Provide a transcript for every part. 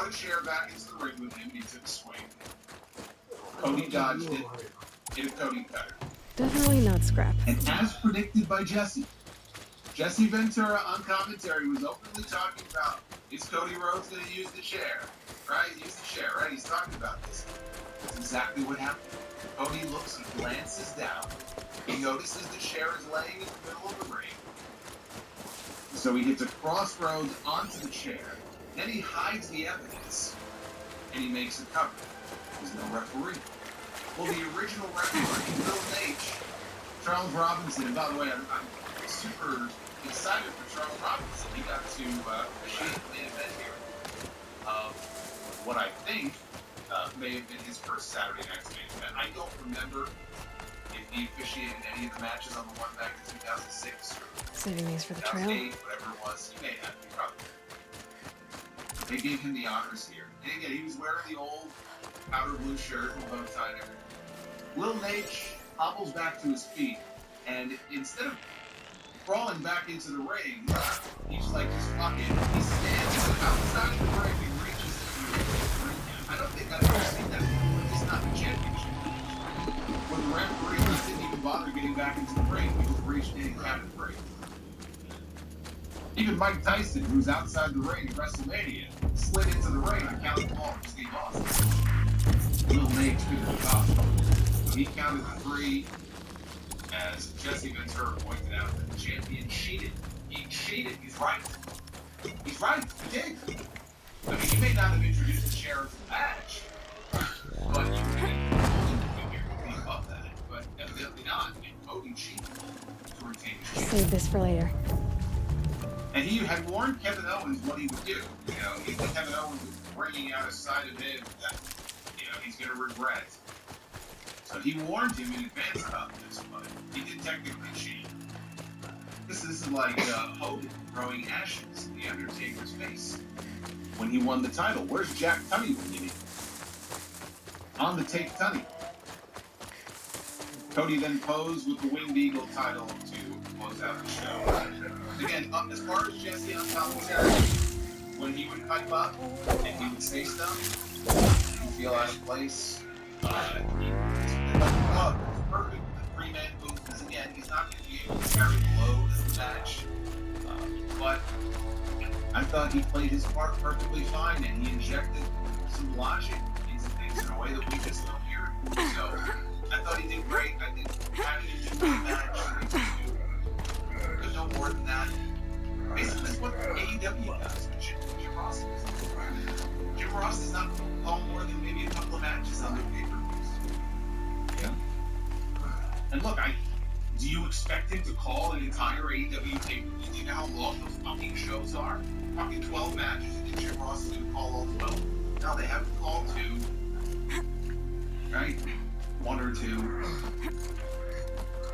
brought a chair back into the ring with him, and he took a swing. Cody dodged it, hit a Cody cutter. Definitely not scrap. And as predicted by Jesse Ventura on commentary was openly talking about, is Cody Rhodes going to use the chair? Right? Use the chair, right? He's talking about this. That's exactly what happened. Cody looks and glances down. He notices the chair is laying in the middle of the ring. So he hits a crossroads onto the chair. Then he hides the evidence. And he makes a cover. There's no referee. Well, the original referee, Bill Nage, Charles Robinson, and by the way, I'm super excited for Charles Robinson. He got to officiate the main event here of what I think may have been his first Saturday night's main event. I don't remember if he officiated any of the matches on the one back in 2006 or Saving these for the trail. 2008, whatever it was. He may have, he probably. They gave him the honors here. And again, he was wearing the old powder blue shirt and bow tie and everything. Will Nage hobbles back to his feet, and instead of crawling back into the ring, he's like, fuck it. He stands outside the ring and reaches into the ring. I don't think I've ever seen that before. It's not the championship. When the referee didn't even bother getting back into the ring, he just reached in and counted the ring. Even Mike Tyson, who's outside the ring at WrestleMania, slid into the ring and counted the ball for Steve Austin. Will Nage couldn't be caught. He counted the 3, as Jesse Ventura pointed out, that the champion cheated. He cheated. He's right. He's right. He did. I mean, he may not have introduced the chair to the match, but you can be above that. But evidently not. And Cody cheated to retain his championship. Save this for later. And he had warned Kevin Owens what he would do. You know, he think Kevin Owens was bringing out a side of him that, you know, he's going to regret. So he warned him in advance about this, but he did technically cheat. This is like Hogan throwing ashes in The Undertaker's face when he won the title. Where's Jack Tunney when you need him? On the tape, Tunney. Cody then posed with the Winged Eagle title to close out the show. Again, as far as Jesse on commentary, when he would pipe up and he would say stuff, he would feel out of place. Perfect. The 3-man booth, because again, he's not going to be able to carry the load of the match. But I thought he played his part perfectly fine, and he injected some logic into things in a way that we just don't hear. So I thought he did great. I think having him do the match, there's no more than that. Basically, that's what AEW does with Jim Ross. Jim Ross does not call more than maybe a couple of matches on their pay-per-views. Yeah. And look, do you expect him to call an entire AEW pay-per-view? Do you know how long those fucking shows are? Fucking 12 matches, and Jim Ross is going to call all 12. No, they have to call 2. Right? 1 or 2.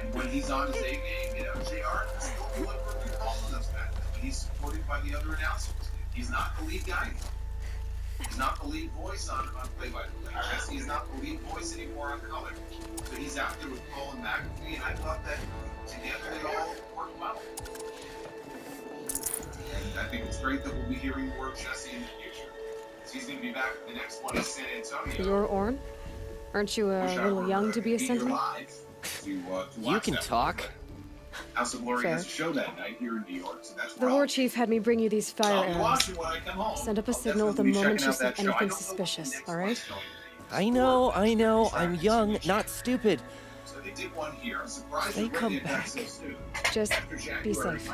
And when he's on his A game, you know, JR can still deliberately call those matches, but he's supported by the other announcers. He's not the lead guy anymore. He's not the lead voice on play-by-play. Jesse is not the lead voice anymore on color. So he's out there with Cole and McAfee, and I thought that together they all worked well. And I think it's great that we'll be hearing more of Jesse in the future. He's going to be back at the next one in San Antonio. You're Orn? Aren't you a little young to be a Sentinel? You can talk. House of Glory has a show that night here in New York, so that's The war chief had me bring you these fire arrows. home. Send up a signal the moment you see anything suspicious, alright? I know, I'm young, not stupid. So they did one here. I'm surprised They come back. so soon. Just be safe.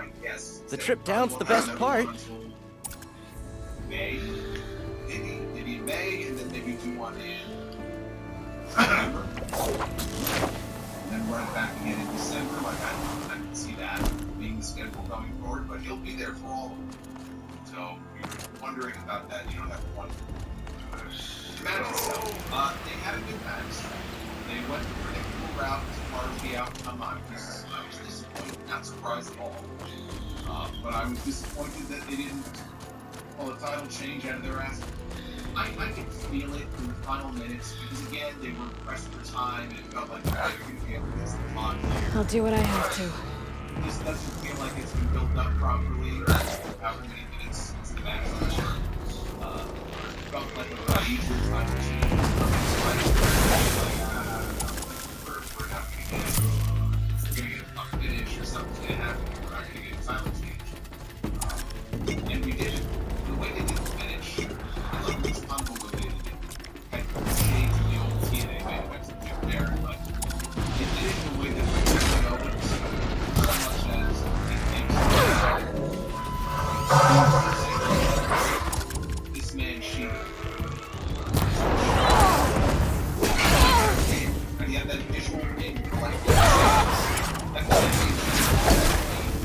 The trip down's the best part. May, maybe May, and then maybe do one in November. And then run it back again in December. Like I can see that being the schedule going forward, but he'll be there for all of them. So if you're wondering about that, you don't have to wonder. The match itself, they had a good match. They went the predictable route as far as the outcome. I was disappointed, not surprised at all. But I was disappointed that they didn't pull a title change out of their ass. I could feel it in the final minutes because again they were pressed for time and it felt like they're going to get this on here. I'll do what I have to. This doesn't feel like it's been built up properly. However many minutes since the match. felt like a major title change. We're not going to get it. We're going to get a finish or something's going to happen. We're not going to get a title change. And we did it. The way they did the finish, I love this combo the way they did it. Had changed the old TNA main event from Jeff Jarrett, but it did it in a way that we didn't know it so much as this man Sheeta. And he had that visual thing like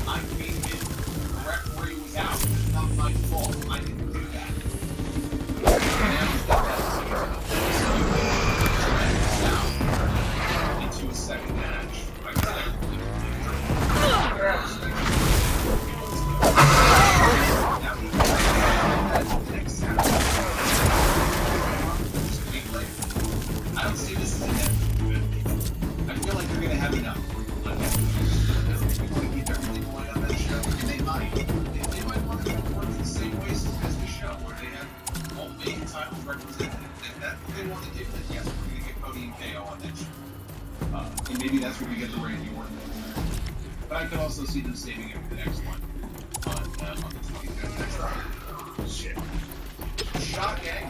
I came in, the referee was out. It's not my fault. I didn't do that. Now he's got that into a second match. I don't see this as a net. I feel like they're going to have enough. They want to keep everything going on that show. And they might. They might want to work the same ways as the show, where they have all main titles represented. If that's what they want to do, then yes, we're going to get Cody and KO on that show. And maybe that's where we get the Randy Orton. But I could also see them saving it for the next one on the 25th. Shit. Shock gang.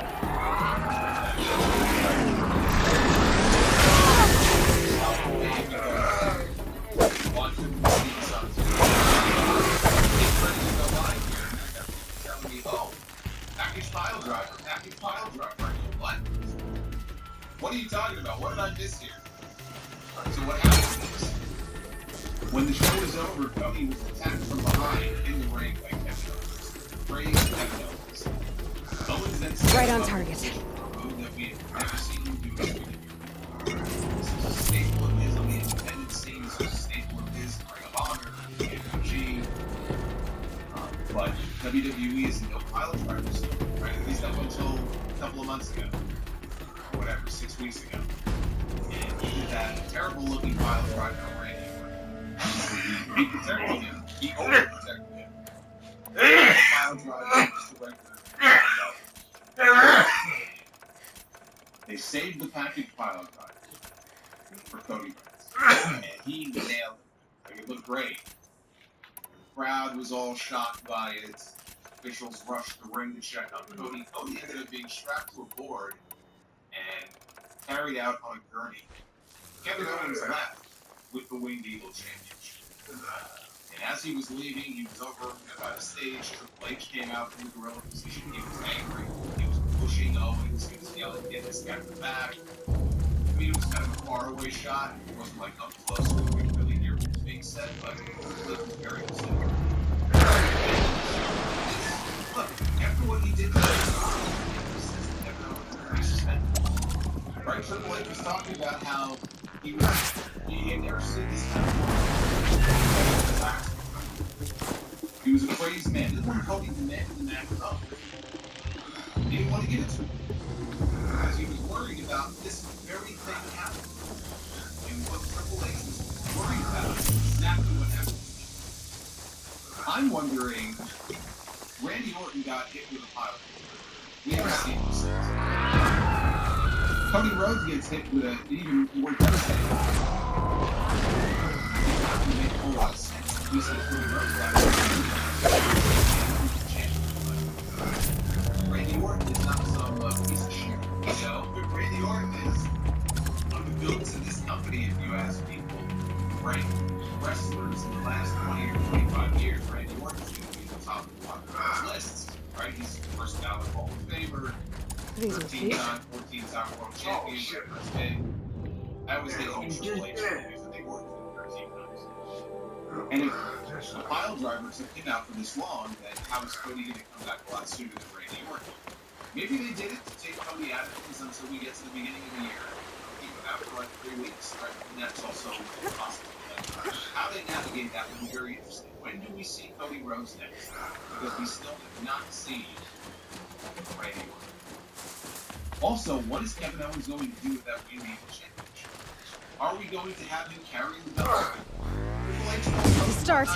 What are you talking about? What did I miss here? So what happened is, when the show was over, Cody was attacked from behind in the ring by Kevin Owens. Praise Kevin Owens. Owens then Right on target. A move that we had never seen him do before. This is a staple of his on the independent scene. This is a staple of his Ring of Honor, PWG. But WWE is no pilot drivers, right? At least up until a couple of months ago. Whatever, 6 weeks ago. And he did that terrible looking pilot drive on Randy Orton. He protected him. He overprotected him. Pilot drive is the record. They saved the package pilot drive for Cody Rhodes. And he nailed it. Like, it looked great. The crowd was all shocked by it. Officials rushed the ring to check on Cody. Cody ended up being strapped to a board and carried out on a gurney. Kevin Owens left with the Winged Eagle Championship. And as he was leaving, he was over by the stage. Triple H came out from the gorilla position. He was angry. He was pushing Owens. He was yelling, "Get this guy from the back." I mean, it was kind of a faraway shot. It wasn't like up close where we could really hear what was being said, but it was very considerate. Look, after what he did to Kevin Owens, right, Triple H was talking about how he had never seen this happen. He was a crazy man. This one Cody demanded the match up. He didn't want to get it to him because he was worried about this very thing happening. And what Triple H was worried about is exactly what happened. I'm wondering, Randy Orton got hit with a pilot. We haven't seen this since. Cody Rhodes gets hit with an even more devastating. It doesn't make a whole lot of sense. We said Cody Rhodes got Randy Orton is not some piece of shit. You know, but Randy Orton is one of the villains in this company, if you ask people. Right? Wrestlers in the last 20 or 25 years, Randy Orton is going to be the top of those lists. Right? He's the first ballot Hall of Famer. 14-time world champion. I always think he should play because they worked 13 times. And if a pile driver took him out for this long, then how is Cody going to come back a lot sooner than Randy Orton? Maybe they did it to take Cody out of things until we get to the beginning of the year. Keep him out for like 3 weeks, right? And that's also possible. How they navigate that would be very interesting. When do we see Cody Rhodes next? Because we still have not seen Randy Orton. Also, what is Kevin Owens going to do with that Winged Eagle Championship? Are we going to have him carry the belt? Start.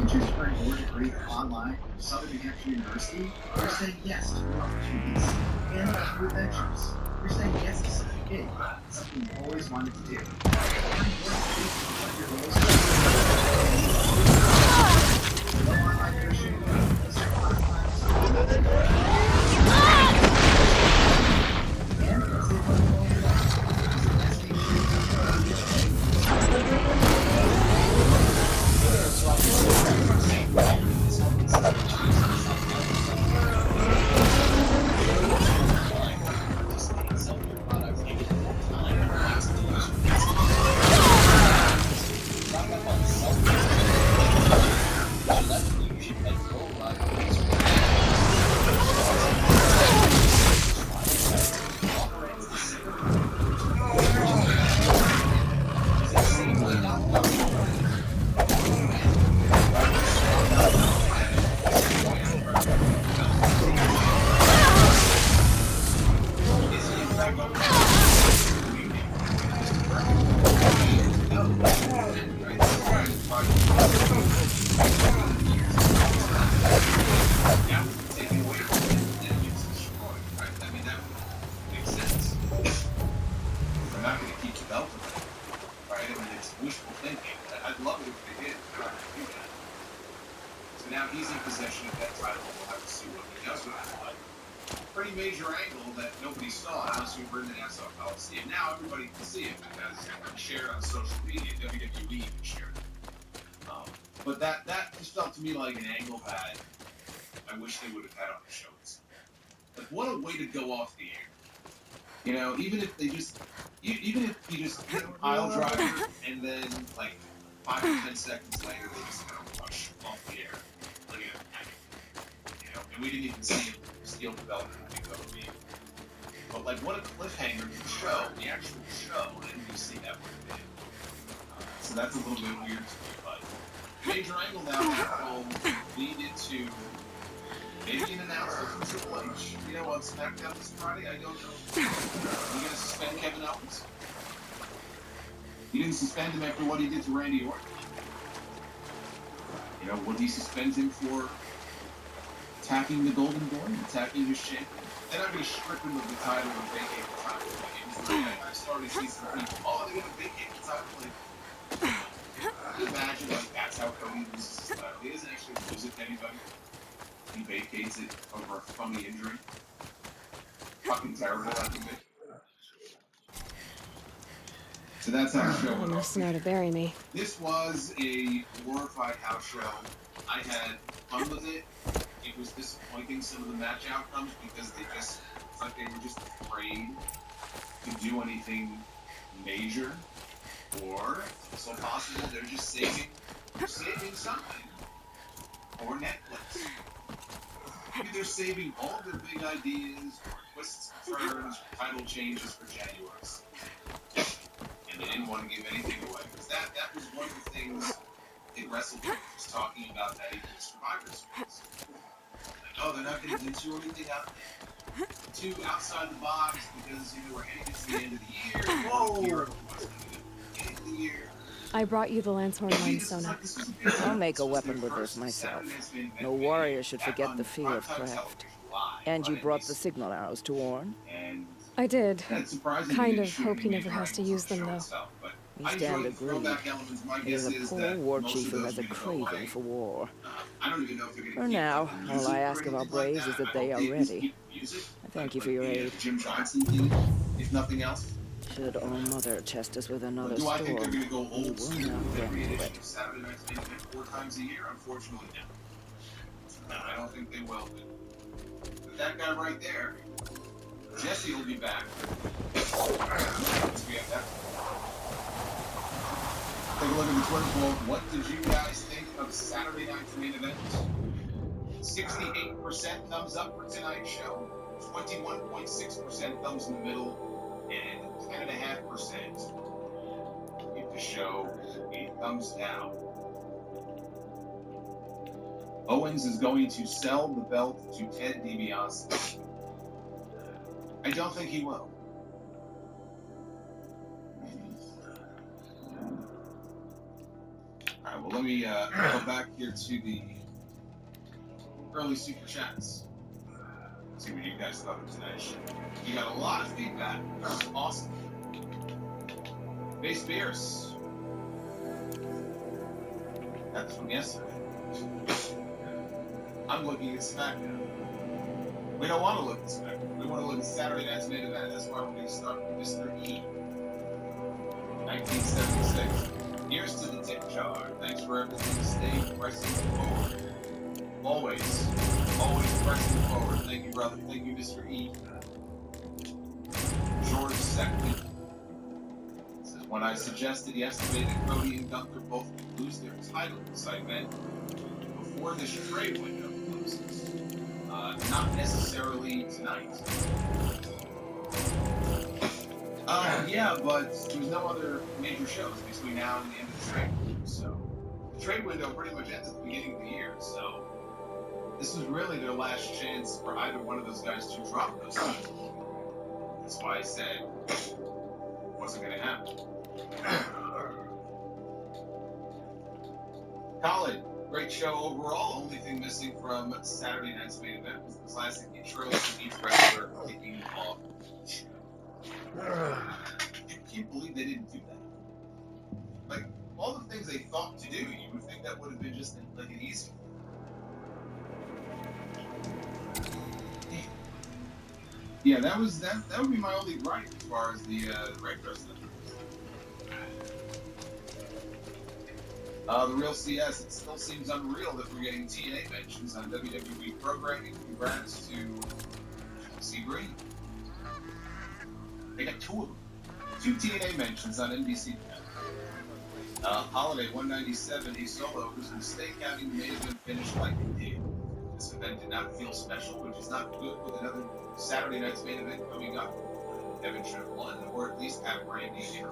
Interest for an or degree online from Southern New Hampshire University? You're saying yes to new opportunities and new adventures. You're saying yes to something big, something you've always wanted to do. Find your degree on your goals. No online tuition, zero class times, and save money all year long. Visit now he's in possession of that title, and we'll have to see what he does with it. But pretty major angle that nobody saw unless you were in the Nassau Coliseum. Now everybody can see it because it's shared on social media. WWE even shared it. But that just felt to me like an angle that I wish they would have had on the show. Like, what a way to go off the air. You know, even if you just hit a pile driver and then like 5 or 10 seconds later they just kind of rush off the air. Like, you know, and we didn't even see Steel Development WWE. But like, what a cliffhanger to the show, the actual show, on NBC Network did. So that's a little bit weird to me, but major angle now will lead into maybe an announcement from Triple H. You know, on SmackDown this Friday, I don't know. Are you going to suspend Kevin Owens? You didn't suspend him after what he did to Randy Orton. You know, would he suspend him for attacking the Golden Boy, attacking his champion? They're not going to strip him of the title and vacate the title. I started to see some people, oh, they're going to vacate the title. Like, can you imagine, like, that's how Cody loses his title? He doesn't actually lose it to anybody. He vacates it over a phony injury. Fucking terrible, I think. So that's how the show went. Almost know to bury me. This was a glorified house show. I had fun with it. It was disappointing, some of the match outcomes, because they just, it's like they were just afraid to do anything major. Or, it's so possible, they're just saving something. Or Netflix. Maybe they're saving all their big ideas, or twists, turns, title changes for January. And they didn't want to give anything away. Because that was one of the things in WrestleMania was talking about that even the Survivor Series. Like, oh, they're not going to do anything too outside the box because, you know, we're heading into the end of the year. Whoa! Europe was going to end of the year. I brought you the Lancehorn line, Sona. I'll make a weapon with this myself. No warrior should forget the feel of craft. And you brought the signal arrows to Orn? I did. Kind of hope he never has to use them, though. We stand agreed. He is a poor war chief who has a craving for war. For now, all I ask of our braves is that they are ready. I thank you for your aid. Jim Johnson did, if nothing else. Should All Mother test us with another storm, we will not run into it. Saturday night's main event 4 times a year? Unfortunately, no. I don't think they will. But that guy right there, Jesse will be back. We have that. Take a look at the Twitter poll. What did you guys think of Saturday night's main event? 68% thumbs up for tonight's show, 21.6% thumbs in the middle, and 10.5% give the show a thumbs down. Owens is going to sell the belt to Ted DiBiase. I don't think he will. Alright, Well, let me go back here to the early super chats. See what you guys thought of tonight's show. You got a lot of feedback. That's awesome. Base Beers. That's from yesterday. I'm looking at SmackDown. We don't want to look at SmackDown. We want to look at Saturday night's main event. That's why we're going to start with Mr. E. 1976. Here's to the tip jar. Thanks for everything. Stay pressing forward. Always pressing forward. Thank you, brother. Thank you, Mr. E. George Seckley says, when I suggested yesterday that Cody and Gunther both could lose their titles, I meant before this trade window closes. Not necessarily tonight. Yeah, but there's no other major shows between now and the end of the trade window. So the trade window pretty much ends at the beginning of the year. So this is really their last chance for either one of those guys to drop those titles. That's why I said it wasn't going to happen. Colin, great show overall. Only thing missing from Saturday night's main event was the classic intro to each wrestler kicking off the show. I can't believe they didn't do that. Like, all the things they thought to do, you would think that would have been just like an easy. Yeah, that would be my only gripe as far as the regular stuff. The real CS, it still seems unreal that we're getting TNA mentions on WWE programming. Congrats to Chelsea Green. They got two of them. 2 TNA mentions on NBC. Holiday 197, a solo. It was a mistake having the main event finish like it did. This event did not feel special, which is not good with another Saturday night's main event coming up. Evan should have won, or at least have Randy interfere.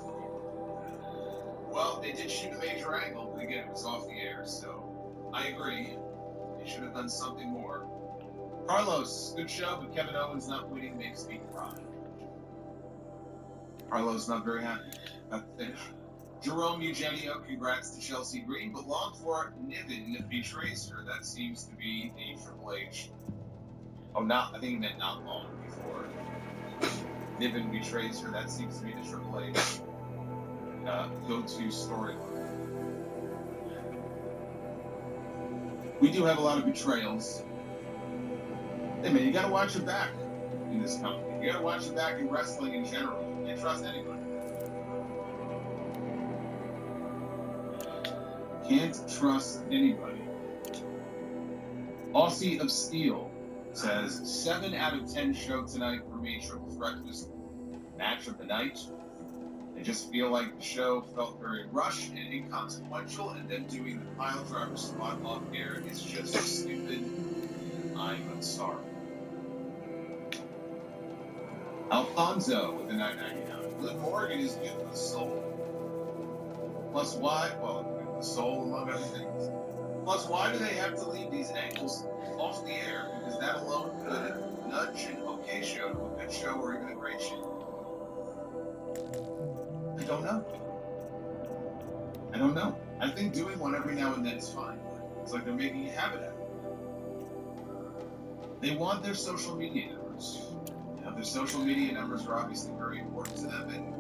Well, they did shoot a major angle, but again, it was off the air, so I agree. They should have done something more. Carlos, good show, but Kevin Owens not winning makes me cry. Carlos not very happy about the finish. Jerome Eugenio, congrats to Chelsea Green, but long for Niven betrays her. That seems to be the Triple H. Oh, not, I think he meant not long before. Niven betrays her. That seems to be the Triple H go-to storyline. We do have a lot of betrayals. Hey man, you gotta watch your back in this company. You gotta watch your back in wrestling in general. You can't trust anybody. Can't trust anybody. Aussie of Steel says 7 out of 10 show tonight for me. Triple threat was match of the night. I just feel like the show felt very rushed and inconsequential, and then doing the pile driver spot off air is just stupid. I'm sorry. Alfonso with the $9.99. Liv Morgan is good for the soul. Plus why? Well, the soul among other things. Plus, why do they have to leave these angles off the air? Because that alone could nudge an okay show to a good show or even a great show. I don't know. I think doing one every now and then is fine. It's like they're making a habit out of it. They want their social media numbers. You know, their social media numbers are obviously very important to them, and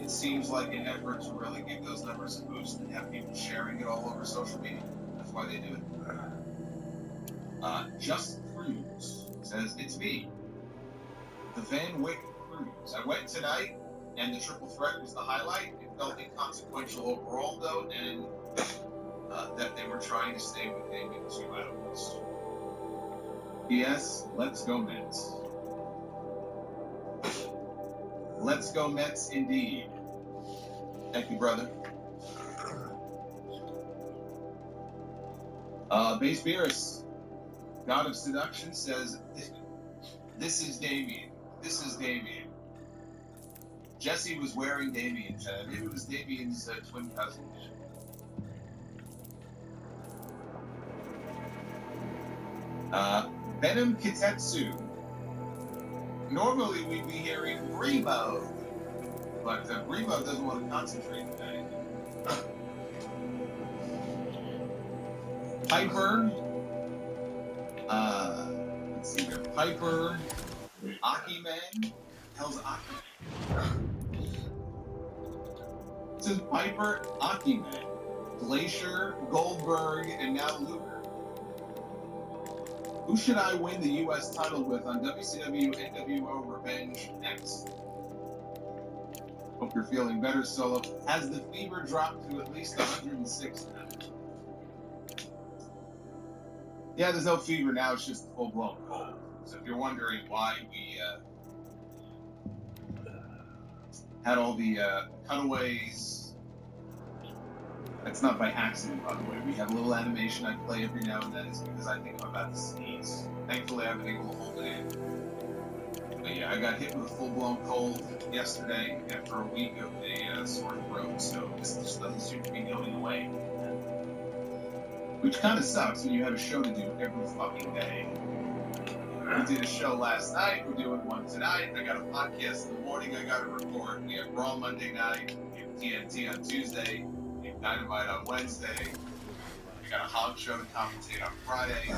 it seems like an effort to really give those numbers a boost and have people sharing it all over social media. That's why they do it. Just Cruz says, it's me, the Van Wyck Cruz. I went tonight, and the triple threat was the highlight. It felt inconsequential overall, though, and that they were trying to stay within 2 hours. Yes, let's go Mets. Let's go Mets, indeed. Thank you, brother. Base Beerus, God of Seduction, says, this is Damien. This is Damien. Jesse was wearing Damien's. Maybe it was Damien's twin cousin. Venom Kitetsu. Normally we'd be hearing Bremo, but Bremo doesn't want to concentrate today. Piper. Let's see here. Piper. Aki Man. Hell's Aki Man? It says Piper, Aki Man, Glacier, Goldberg, and now Luger. Who should I win the U.S. title with on WCW NWO Revenge next? Hope you're feeling better, Solo. Has the fever dropped to at least 106 now? Yeah, there's no fever now. It's just full-blown cold. So if you're wondering why we had all the cutaways, that's not by accident, by the way. We have a little animation I play every now and then. It's because I think I'm about to sneeze. Thankfully, I've been able to hold it in. But yeah, I got hit with a full-blown cold yesterday after a week of a sore throat, so this just doesn't seem to be going away. Which kind of sucks when you have a show to do every fucking day. We did a show last night, we're doing one tonight, I got a podcast in the morning I gotta record, we have Raw Monday night, we have TNT on Tuesday, we have Dynamite on Wednesday, we got a Hog show to commentate on Friday.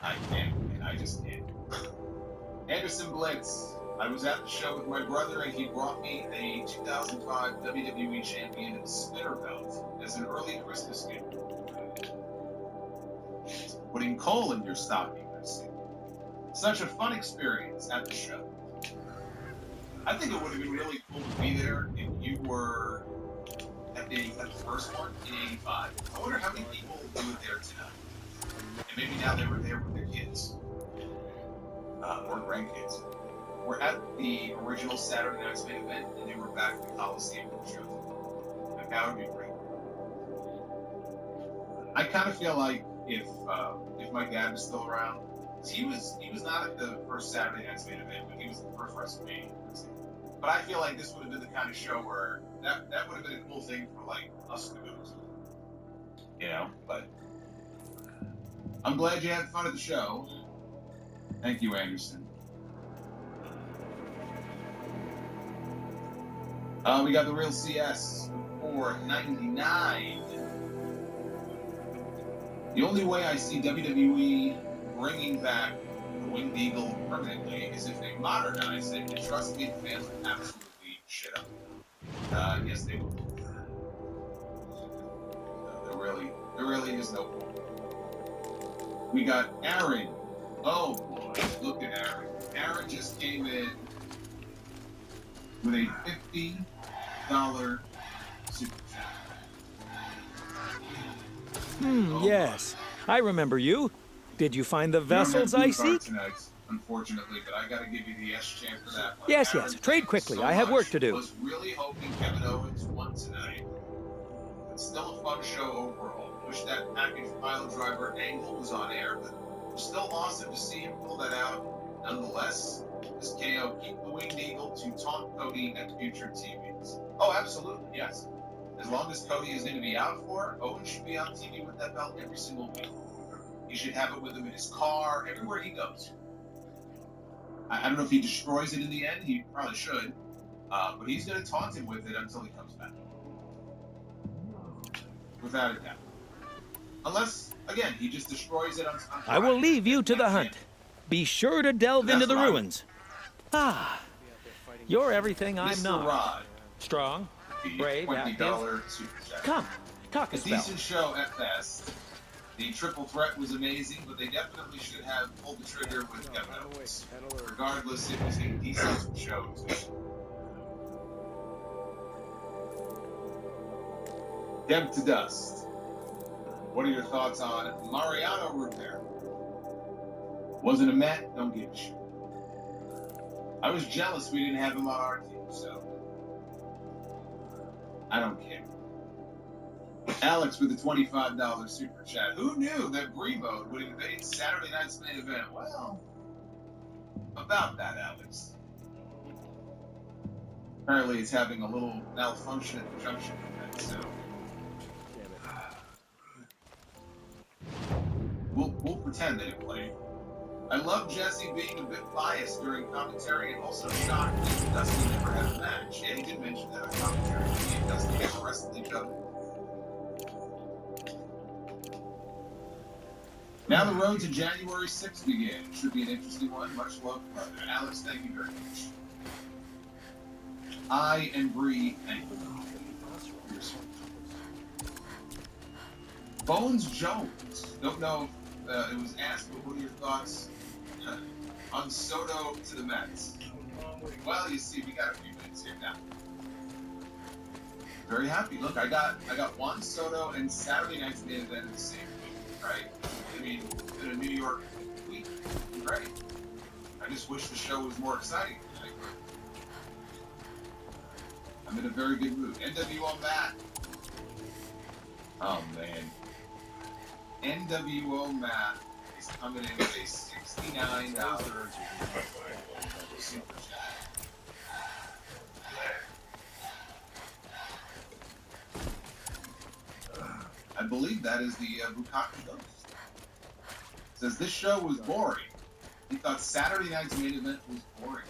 I can't, man, I just can't. Anderson Blitz, I was at the show with my brother and he brought me a 2005 WWE Champion spinner belt as an early Christmas gift. Putting coal in your stocking, I see. Such a fun experience at the show. I think it would have been really cool to be there if you were at the first one in '85. I wonder how many people were there tonight. And maybe now they were there with their kids. Or grandkids. We're at the original Saturday Night's Main Event, and they were back at the Coliseum for the show. Like, that would be great. I kind of feel like if my dad was still around, he was not at the first Saturday Night's Main Event, but he was at the first WrestleMania. But I feel like this would have been the kind of show where that would have been a cool thing for like us to go to. You know, but I'm glad you had fun at the show. Thank you, Anderson. We got the real CS for $4.99. The only way I see WWE bringing back the Winged Eagle permanently is if they modernize it, and trust me, the fans will absolutely shit up. Yes, they will. There really is no point. We got Aaron. Oh boy, look at Aaron. Aaron just came in with a $50 super chat. Yes. I remember you. Did you find the vessels I seek? Tonight, unfortunately, but I gotta give you the yes chant for that one. Yes, Aaron, yes. Trade quickly. So I have work to do. I was really hoping Kevin Owens won tonight. It's still a fun show overall. Wish that package pile driver angle was on air, but it was still awesome to see him pull that out. Nonetheless, this KO keep the Winged Eagle to taunt Cody at future TVs. Oh, absolutely, yes. As long as Cody is going to be out for, Owens should be on TV with that belt every single week. He should have it with him in his car, everywhere he goes. I don't know if he destroys it in the end. He probably should. But he's going to taunt him with it until he comes back. Without a doubt. Unless, again, he just destroys it on I will leave you to the hunt. Be sure to delve into the ruins. Ah, you're everything I'm Mr. not. Rod, Strong, brave, active. $20 super chat. Come, talk A a spell. decent show at best. The triple threat was amazing, but they definitely should have pulled the trigger with Kevin Owens. Regardless, it was a decent show. Deb to Dust. What are your thoughts on Mariano Rivera? Wasn't a Met, don't give a shit. I was jealous we didn't have him on our team, so I don't care. Alex with the $25 super chat. Who knew that Bremo would invade Saturday Night's Main Event? Well, about that, Alex. Apparently it's having a little malfunction at the junction event, so we'll pretend that it played. I love Jesse being a bit biased during commentary and also shocked that Dusty never had a match. Yeah, he did mention that on commentary. He and Dusty never wrestled each other. Now the road to January 6th begins. Should be an interesting one. Much love, brother. Alex, thank you very much. I and Bree, thank you. Bones Jones. Don't know if it was asked, but what are your thoughts on Soto to the Mets? Well, you see, we got a few minutes here now. Very happy. Look, I got Juan Soto and Saturday night's main event in the same week, right? I mean, in a New York week, right? I just wish the show was more exciting tonight. I'm in a very good mood. NWO Matt. Oh man. NWO Matt is coming in with a $69 super chat. I believe that is the Bukaki Ghost. Says this show was boring. He thought Saturday night's main event was boring.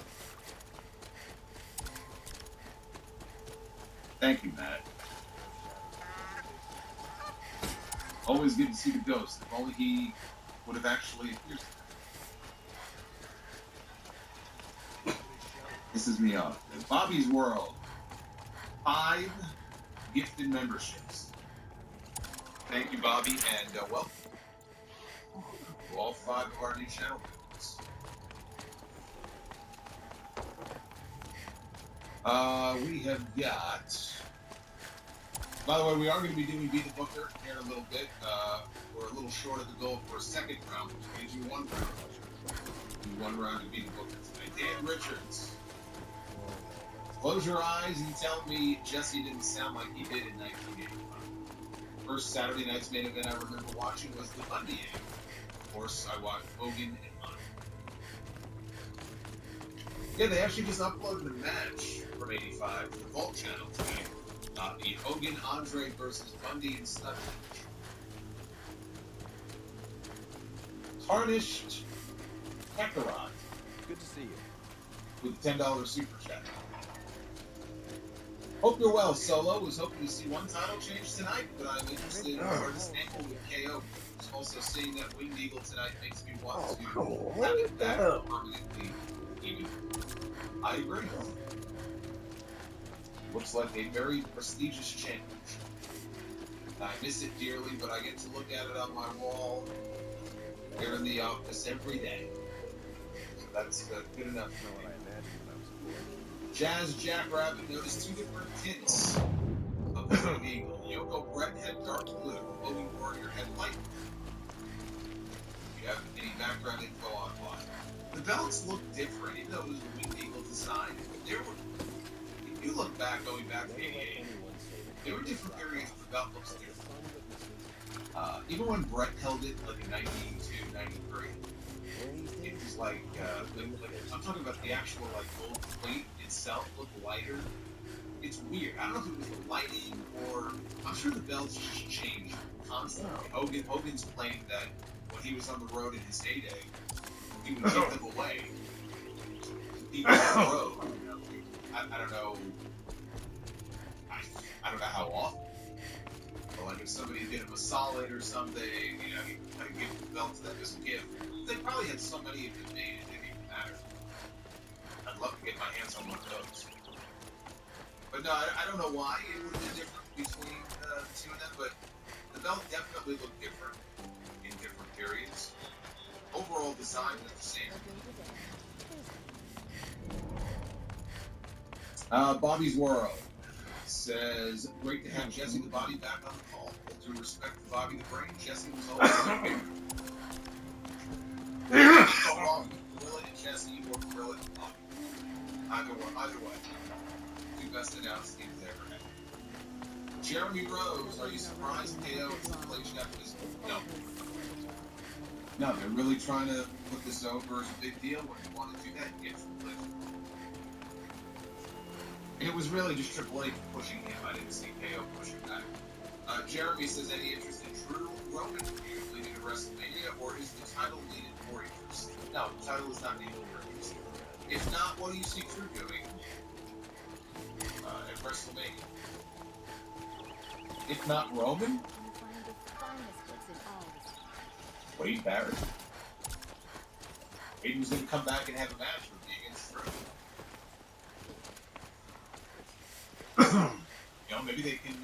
Thank you, Matt. Always good to see the Ghost. If only he would have actually appeared. This is me off. Bobby's World. 5 gifted memberships. Thank you, Bobby, and welcome to all 5 of our new channel members. We have got... By the way, we are going to be doing Be the Booker here in a little bit. We're a little short of the goal for a second round, which means we do 1 round. Do 1 round to Be the Booker tonight. Dan Richards. Close your eyes and tell me Jesse didn't sound like he did in 1981. First Saturday night's main event I remember watching was the Bundy game. Of course, I watched Hogan and Bundy. Yeah, they actually just uploaded a match from '85 to the Vault channel today. The Hogan Andre versus Bundy and Stunner. Tarnished Kakarot. Good to see you. With a $10 super chat. Hope you're well, Solo. Was hoping to see 1 title change tonight, but I'm interested in Curtis Angle with KO. Also, seeing that Winged Eagle tonight makes me want to have it back permanently even. I agree. Looks like a very prestigious change. I miss it dearly, but I get to look at it on my wall here in the office every day. So that's good enough for me. Jazz Jackrabbit noticed 2 different tints of the Winged Eagle. Yoko Brett had dark blue, Logan Warrior had light blue. Do you have any background info on why? The belts look different, even though it was a Winged Eagle design. There were, if you look back, going back to '88, there were different periods where the belt looks different. Even when Brett held it, like in '92, '93, it was like I'm talking about the actual like gold plate itself looked lighter. It's weird. I don't know if it was the lighting or I'm sure the belts just changed constantly. Hogan's claimed that when he was on the road in his heyday, he would take them away. People on the road. You know, I don't know. I don't know how often. But like if somebody did him a solid or something, you know, he kind of give the belt to them as a gift. They probably had so many of them made, it didn't even matter. I'd love to get my hands on one of those. But no, I don't know why it would have been different between the 2 of them, but the belt definitely looked different in different periods. Overall design was the same. Bobby's World says, great to have Jesse the Body back on the call. With due respect to Bobby the Brain, Jesse was always okay. So wrong. Gorilla and Jesse or Gorilla and Bobby. Either way. 2 best announced teams ever had. Jeremy Rose, are you surprised KO is the place after this? No. No, they're really trying to put this over as a big deal. When you want to do that, you get some place. It was really just Triple H pushing him. I didn't see KO pushing back. Jeremy says, any interest in Drew Roman leading to WrestleMania, or is the title needed more interest? No, the title is not needed more interest. If not, what do you see Drew doing at WrestleMania? If not Roman? Wade Barrett. Wade was going to come back and have a match with me against Drew. You know, maybe they can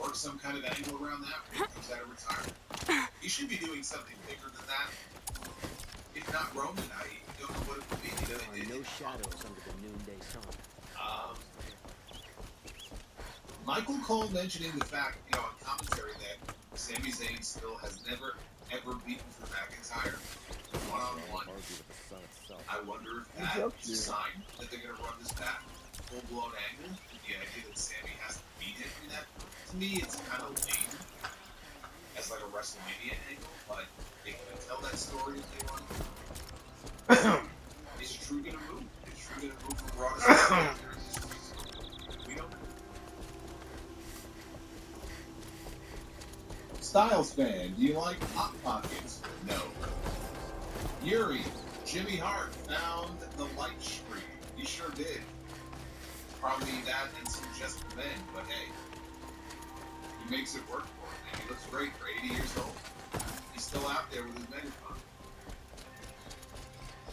work some kind of angle around that when he comes out of retirement. He should be doing something bigger than that. If not Roman, I don't know what it would be. You know, they did. No shadows under the noonday sun. Michael Cole mentioning the fact, you know, on commentary that Sami Zayn still has never, ever beaten Drew McIntyre one-on-one. I wonder if that's a sign that they're going to run this back full-blown angle. The idea that Sami has to beat him in that, to me, it's kind of lame as like a WrestleMania angle, but they can tell that story if they want to. Is Drew going to move? Is Drew going to move from Raw to SmackDown? We don't know. Styles fan, do you like Hot Pockets? No. Yuri, Jimmy Hart found the light streak. He sure did. Probably that and some just men, but hey, he makes it work for him. And he looks great for 80 years old. He's still out there with his megaphone.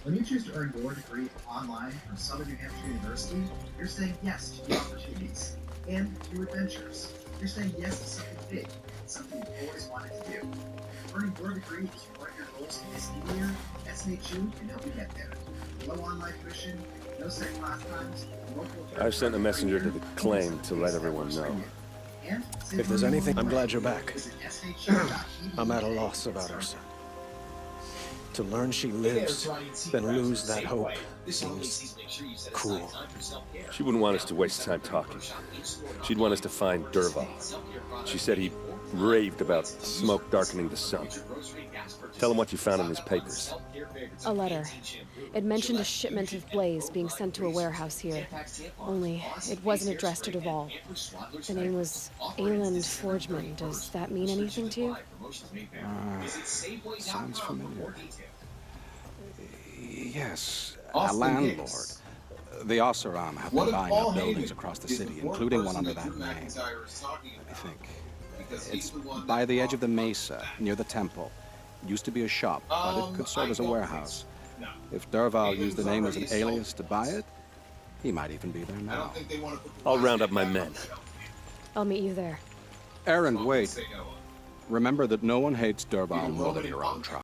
When you choose to earn your degree online from Southern New Hampshire University, you're saying yes to new opportunities and new adventures. You're saying yes to something big, something you've always wanted to do. Earning your degree is one of your goals in this new year. SNHU can help you get there. Low online tuition, no set class times, local. I've sent a messenger to the claim to let everyone know. If there's anything, I'm glad you're back. I'm at a loss about her son. To learn she lives, then lose that hope seems cruel. She wouldn't want us to waste time talking. She'd want us to find Dervahl. She said he raved about smoke darkening the sun. Tell him what you found in his papers. A letter. It mentioned a shipment of Blaze being sent to a warehouse here. Only, it wasn't addressed to Dervahl. The name was Ayland Forgeman. Does that mean anything to you? Sounds familiar. Yes, a landlord. The Oseram have been buying up buildings across the city, including one under that name. Let me think. It's by the edge of the mesa, near the temple. It used to be a shop, but it could serve as a warehouse. If Dervahl used the name as an alias to buy it, he might even be there now. I'll round up my men. I'll meet you there. Errand, wait. Remember that no one hates Dervahl more than your own tribe.